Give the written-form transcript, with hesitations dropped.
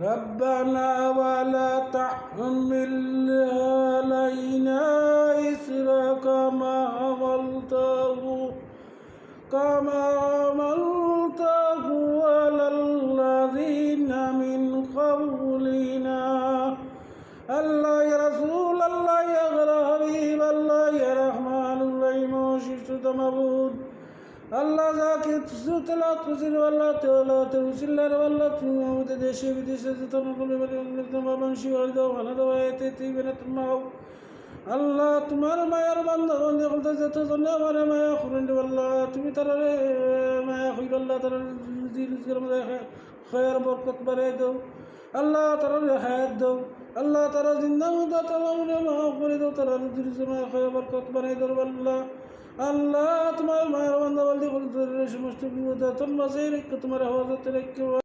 ربنا ولا تحمل علينا إصرا كما عملته على الذين من قبلنا الله يا رسول الله يا حبيب الله يا رحمن الرحيم وشفت مبود الله ذاكر تسوت لا تزل ولا تلا ترسل ولا تموت دشي بدشي تنقل بالله بنشي ورد وانا دوايتي بنت معه الله تمہارا ما يا بندہ بندے قلت زت زنا ہمارا ما يا خرند والله تمہیں ترى ما يا خير الله ترى رزق رزق خير بركت برے دو الله ترى حیات دو الله ترى زندہ مدہ تمام ما خرید ترى رزق ما خير بركت برے دو والله الله تمہارا ما يا بندہ بندے قلت رش مستقيم ودا تم مزيرك تمہارا حوزت رکھ